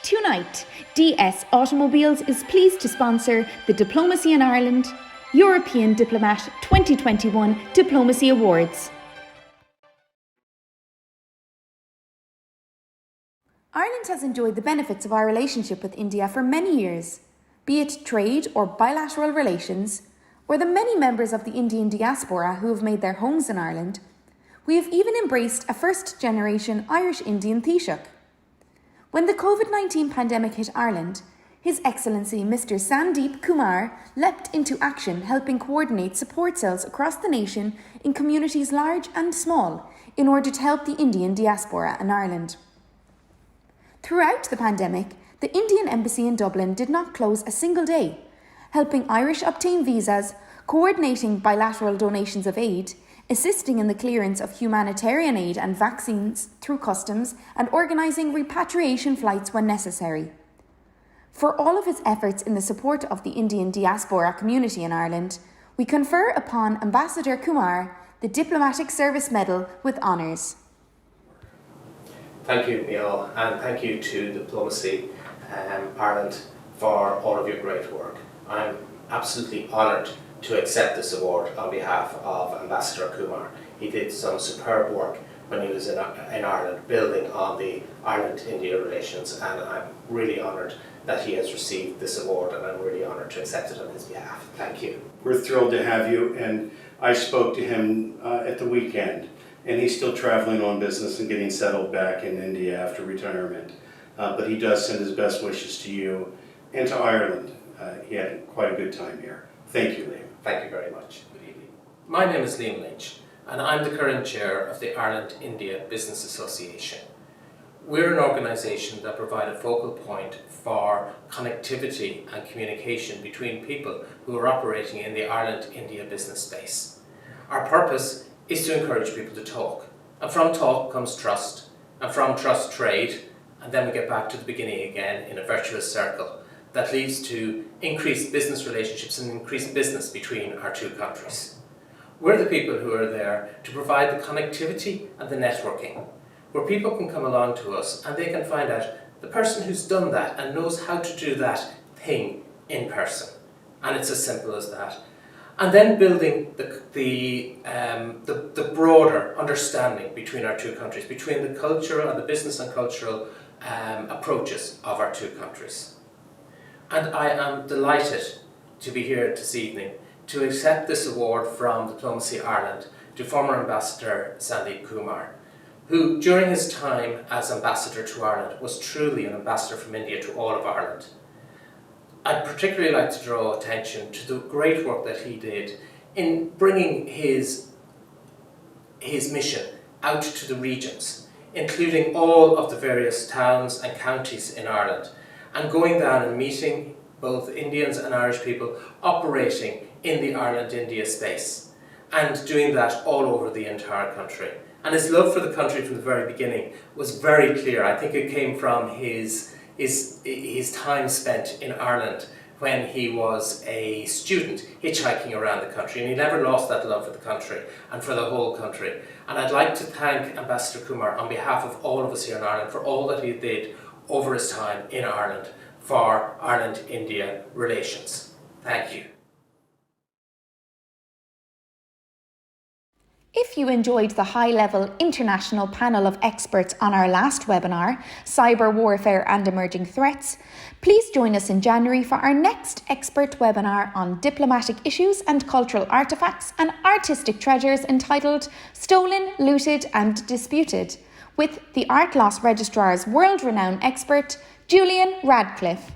Tonight, DS Automobiles is pleased to sponsor the Diplomacy in Ireland European Diplomat 2021 Diplomacy Awards. Ireland has enjoyed the benefits of our relationship with India for many years, be it trade or bilateral relations, or the many members of the Indian diaspora who have made their homes in Ireland. We have even embraced a first-generation Irish-Indian Taoiseach. When the COVID-19 pandemic hit Ireland, His Excellency Mr. Sandeep Kumar leapt into action, helping coordinate support cells across the nation in communities large and small in order to help the Indian diaspora in Ireland. Throughout the pandemic, the Indian Embassy in Dublin did not close a single day, helping Irish obtain visas, coordinating bilateral donations of aid, assisting in the clearance of humanitarian aid and vaccines through customs, and organising repatriation flights when necessary. For all of his efforts in the support of the Indian diaspora community in Ireland, we confer upon Ambassador Kumar the Diplomatic Service Medal with honours. Thank you, Neil, and thank you to Diplomacy Ireland for all of your great work. I'm absolutely honoured to accept this award on behalf of Ambassador Kumar. He did some superb work when he was in Ireland, building on the Ireland-India relations, and I'm really honoured that he has received this award, and I'm really honoured to accept it on his behalf. Thank you. We're thrilled to have you, and I spoke to him at the weekend, and he's still traveling on business and getting settled back in India after retirement. But he does send his best wishes to you and to Ireland. He had quite a good time here. Thank you, Liam. Thank you very much. Good evening. My name is Liam Lynch, and I'm the current chair of the Ireland-India Business Association. We're an organisation that provides a focal point for connectivity and communication between people who are operating in the Ireland-India business space. Our purpose is to encourage people to talk, and from talk comes trust, and from trust trade, and then we get back to the beginning again in a virtuous circle that leads to increased business relationships and increased business between our two countries. We're the people who are there to provide the connectivity and the networking, where people can come along to us and they can find out the person who's done that and knows how to do that thing in person. And it's as simple as that. And then building the broader understanding between our two countries, between the cultural and the business and cultural approaches of our two countries. And I am delighted to be here this evening to accept this award from Diplomacy Ireland to former Ambassador Sandeep Kumar, who during his time as Ambassador to Ireland was truly an ambassador from India to all of Ireland. I'd particularly like to draw attention to the great work that he did in bringing his mission out to the regions, including all of the various towns and counties in Ireland, and going down and meeting both Indians and Irish people operating in the Ireland-India space, and doing that all over the entire country. And his love for the country from the very beginning was very clear. I think it came from his time spent in Ireland when he was a student hitchhiking around the country, and he never lost that love for the country and for the whole country. And I'd like to thank Ambassador Kumar on behalf of all of us here in Ireland for all that he did over his time in Ireland for Ireland-India relations. Thank you. If you enjoyed the high-level international panel of experts on our last webinar, Cyber Warfare and Emerging Threats, please join us in January for our next expert webinar on diplomatic issues and cultural artefacts and artistic treasures entitled Stolen, Looted and Disputed, with the Art Loss Registrar's world-renowned expert, Julian Radcliffe.